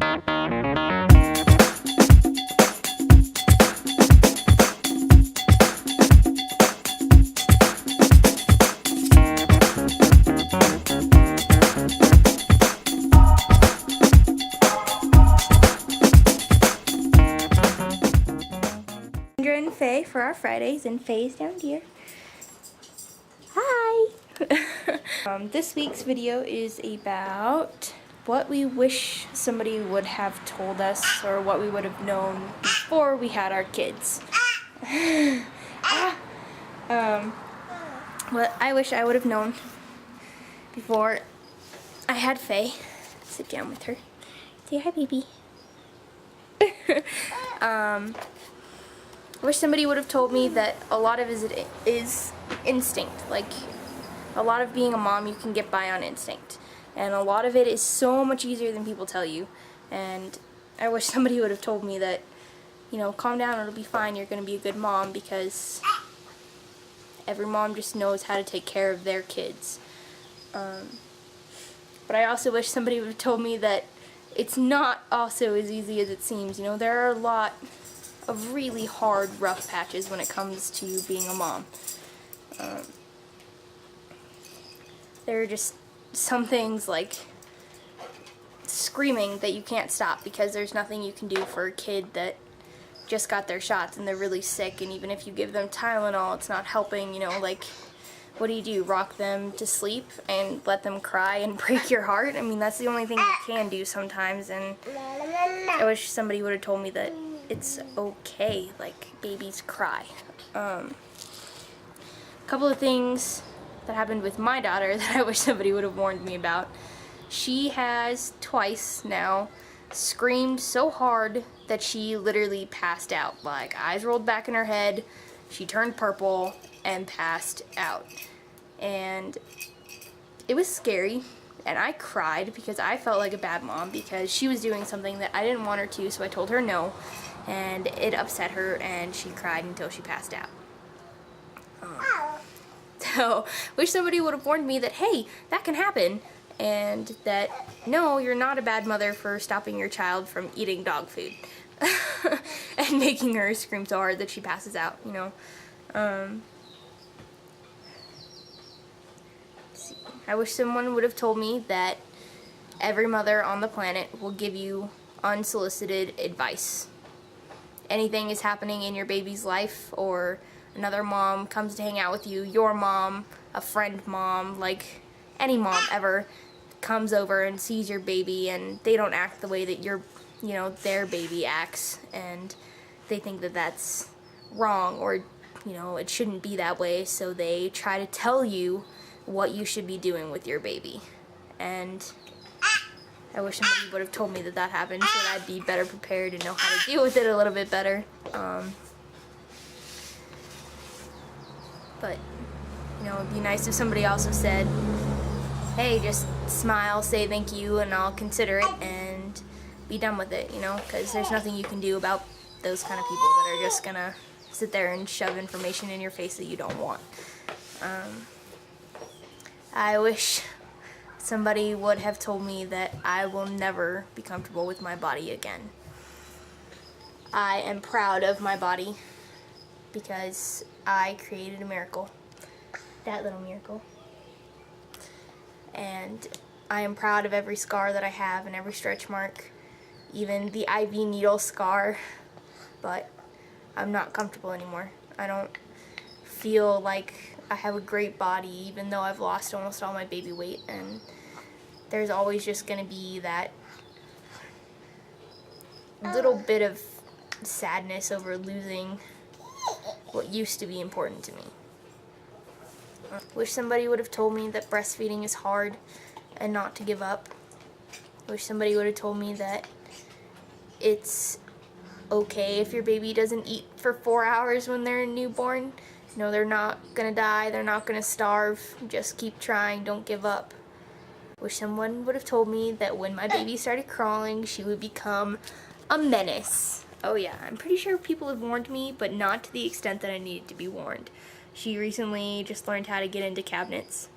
Kendra and Faye for our Fridays, and Faye's down here. Hi! This week's video is about what we wish somebody would have told us, or what we would have known before we had our kids. What I wish I would have known before I had Faye. Sit down with her. Say hi, baby. I wish somebody would have told me that a lot of it is instinct. Like, a lot of being a mom, you can get by on instinct. And a lot of it is so much easier than people tell you. And I wish somebody would have told me that, you know, calm down, it'll be fine, you're going to be a good mom, because every mom just knows how to take care of their kids. But I also wish somebody would have told me that it's not also as easy as it seems. You know, there are a lot of really hard, rough patches when it comes to being a mom. There are just some things like screaming that you can't stop because there's nothing you can do for a kid that just got their shots and they're really sick, and even if you give them Tylenol, it's not helping. You know, like, what do? Rock them to sleep and let them cry and break your heart? I mean, that's the only thing you can do sometimes, and I wish somebody would have told me that it's okay, like, babies cry. A couple of things that happened with my daughter that I wish somebody would have warned me about. She has twice now screamed so hard that she literally passed out. Like, eyes rolled back in her head, she turned purple and passed out. And it was scary, and I cried because I felt like a bad mom because she was doing something that I didn't want her to, so I told her no, and it upset her, and she cried until she passed out. So, wish somebody would have warned me that, hey, that can happen, and that, no, you're not a bad mother for stopping your child from eating dog food and making her scream so hard that she passes out, you know. I wish someone would have told me that every mother on the planet will give you unsolicited advice. Anything is happening in your baby's life, or another mom comes to hang out with you, your mom, a friend mom, like any mom ever comes over and sees your baby and they don't act the way that their baby acts, and they think that that's wrong, or, you know, it shouldn't be that way, so they try to tell you what you should be doing with your baby. And I wish somebody would have told me that that happened, so that I'd be better prepared and know how to deal with it a little bit better. But, you know, it'd be nice if somebody also said, hey, just smile, say thank you, and I'll consider it, and be done with it, you know, because there's nothing you can do about those kind of people that are just gonna sit there and shove information in your face that you don't want. I wish somebody would have told me that I will never be comfortable with my body again. I am proud of my body because I created a miracle. That little miracle. And I am proud of every scar that I have and every stretch mark, even the IV needle scar, but I'm not comfortable anymore. I don't feel like I have a great body, even though I've lost almost all my baby weight, and there's always just going to be that little bit of sadness over losing what used to be important to me. I wish somebody would have told me that breastfeeding is hard and not to give up. I wish somebody would have told me that it's okay if your baby doesn't eat for 4 hours when they're a newborn. You know, they're not gonna die, they're not gonna starve, just keep trying, don't give up. I wish someone would have told me that when my baby started crawling, she would become a menace. Oh yeah, I'm pretty sure people have warned me, but not to the extent that I needed to be warned. She recently just learned how to get into cabinets,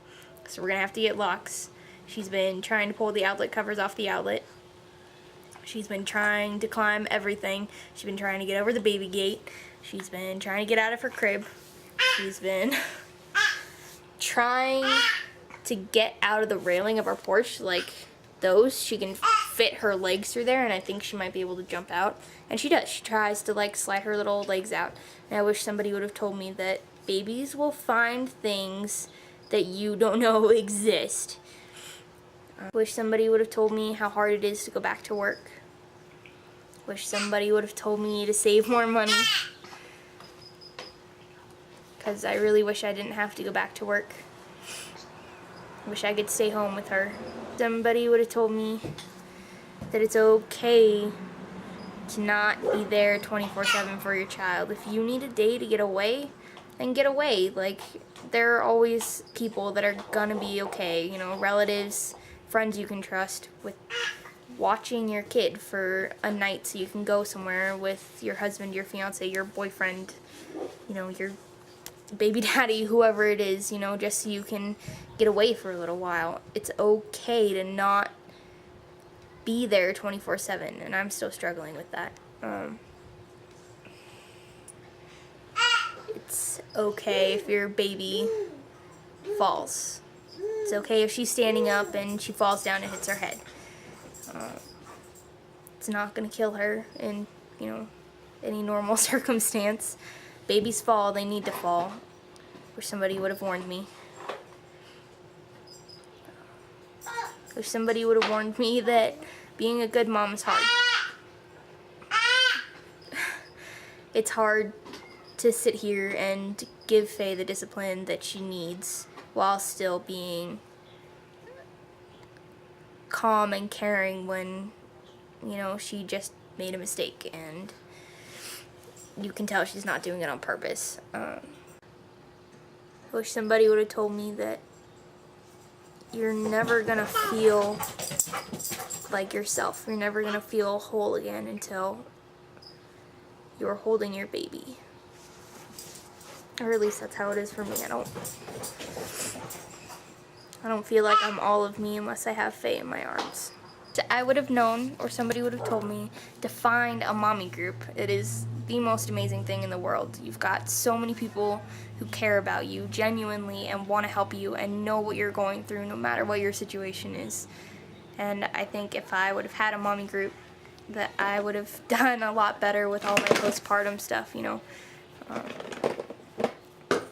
so we're gonna have to get locks. She's been trying to pull the outlet covers off the outlet. She's been trying to climb everything. She's been trying to get over the baby gate. She's been trying to get out of her crib. She's been trying to get out of the railing of our porch, like those. She can fit her legs through there, and I think she might be able to jump out. And she does. She tries to like slide her little legs out. And I wish somebody would have told me that babies will find things that you don't know exist. I wish somebody would have told me how hard it is to go back to work. Wish somebody would have told me to save more money. Because I really wish I didn't have to go back to work. Wish I could stay home with her. Somebody would have told me that it's okay to not be there 24/7 for your child. If you need a day to get away, then get away. Like, there are always people that are gonna be okay, you know, relatives, friends you can trust with watching your kid for a night so you can go somewhere with your husband, your fiance, your boyfriend, you know, your baby daddy, whoever it is, you know, just so you can get away for a little while. It's okay to not be there 24/7, and I'm still struggling with that. It's okay if your baby falls. It's okay if she's standing up and she falls down and hits her head. It's not gonna kill her in, you know, any normal circumstance. Babies fall, they need to fall. Wish somebody would have warned me. Wish somebody would have warned me that being a good mom is hard. It's hard to sit here and give Faye the discipline that she needs while still being calm and caring when, you know, she just made a mistake and you can tell she's not doing it on purpose. I wish somebody would have told me that you're never gonna feel like yourself. You're never gonna feel whole again until you're holding your baby. Or at least that's how it is for me. I don't feel like I'm all of me unless I have Faye in my arms. I would have known, or somebody would have told me, to find a mommy group. It is the most amazing thing in the world. You've got so many people who care about you genuinely and want to help you and know what you're going through no matter what your situation is. And I think if I would have had a mommy group, that I would have done a lot better with all my postpartum stuff, you know.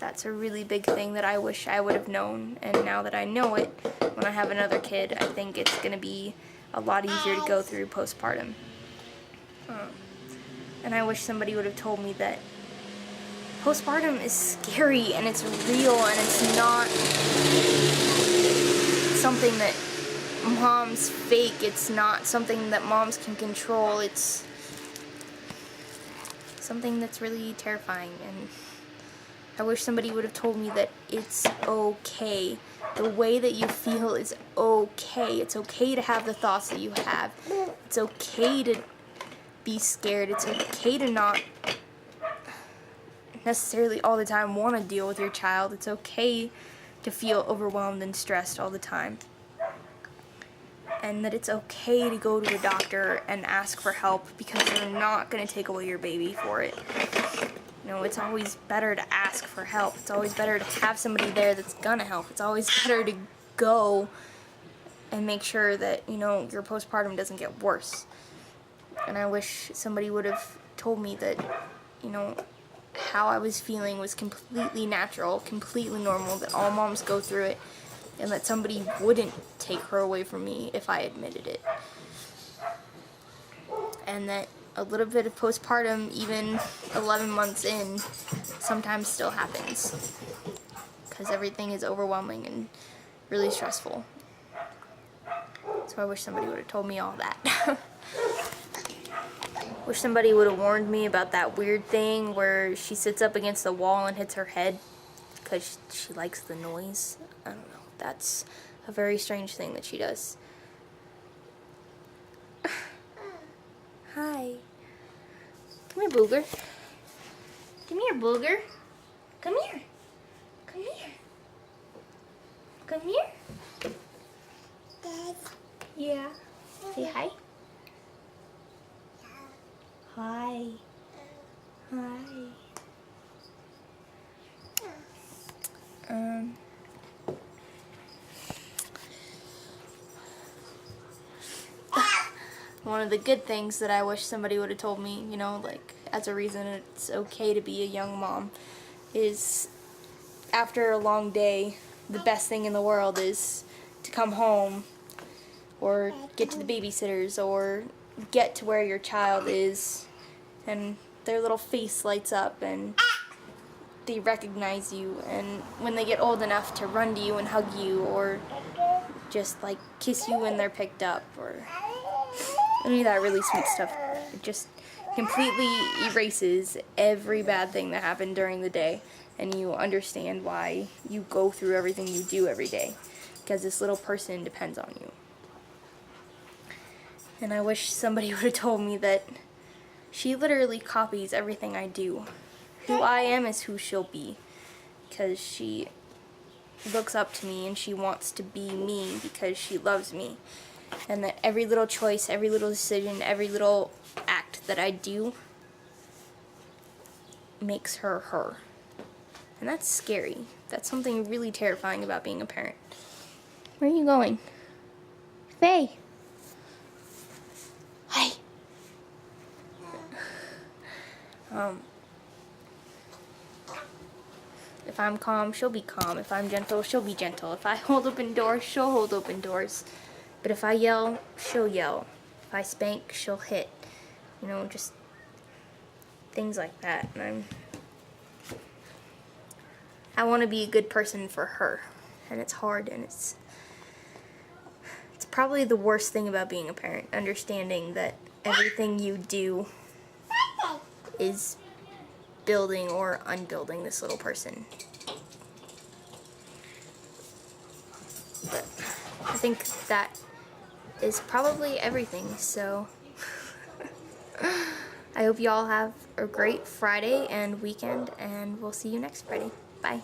That's a really big thing that I wish I would have known, and now that I know it, when I have another kid, I think it's going to be a lot easier to go through postpartum. And I wish somebody would have told me that postpartum is scary and it's real and it's not something that moms fake. It's not something that moms can control. It's something that's really terrifying, and I wish somebody would have told me that it's okay. The way that you feel is okay. It's okay to have the thoughts that you have. It's okay to be scared. It's okay to not necessarily all the time want to deal with your child. It's okay to feel overwhelmed and stressed all the time. And that it's okay to go to a doctor and ask for help because they're not going to take away your baby for it. You know, it's always better to ask for help. It's always better to have somebody there that's gonna help. It's always better to go and make sure that, you know, your postpartum doesn't get worse. And I wish somebody would have told me that, you know, how I was feeling was completely natural, completely normal, that all moms go through it, and that somebody wouldn't take her away from me if I admitted it. And that a little bit of postpartum, even 11 months in, sometimes still happens because everything is overwhelming and really stressful. So I wish somebody would have told me all that. Wish somebody would have warned me about that weird thing where she sits up against the wall and hits her head because she likes the noise. I don't know. That's a very strange thing that she does. Hi. Come here, Booger. Come here, Booger. Come here. Come here. Come here. Dad. Yeah. Say hi. Hi. Hi. One of the good things that I wish somebody would have told me, you know, like as a reason it's okay to be a young mom, is after a long day, the best thing in the world is to come home or get to the babysitters or get to where your child is and their little face lights up and they recognize you, and when they get old enough to run to you and hug you or just like kiss you when they're picked up or any of that really sweet stuff, it just completely erases every bad thing that happened during the day, and you understand why you go through everything you do every day, because this little person depends on you. And I wish somebody would have told me that she literally copies everything I do. Who I am is who she'll be, because she looks up to me and she wants to be me because she loves me. And that every little choice, every little decision, every little act that I do makes her her. And that's scary. That's something really terrifying about being a parent. Where are you going? Faye! Hi! If I'm calm, she'll be calm. If I'm gentle, she'll be gentle. If I hold open doors, she'll hold open doors. But if I yell, she'll yell. If I spank, she'll hit. You know, just things like that. And I want to be a good person for her. And it's hard, and it's probably the worst thing about being a parent, understanding that everything you do is building or unbuilding this little person. But I think that is probably everything, so I hope you all have a great Friday and weekend, and we'll see you next Friday. Bye.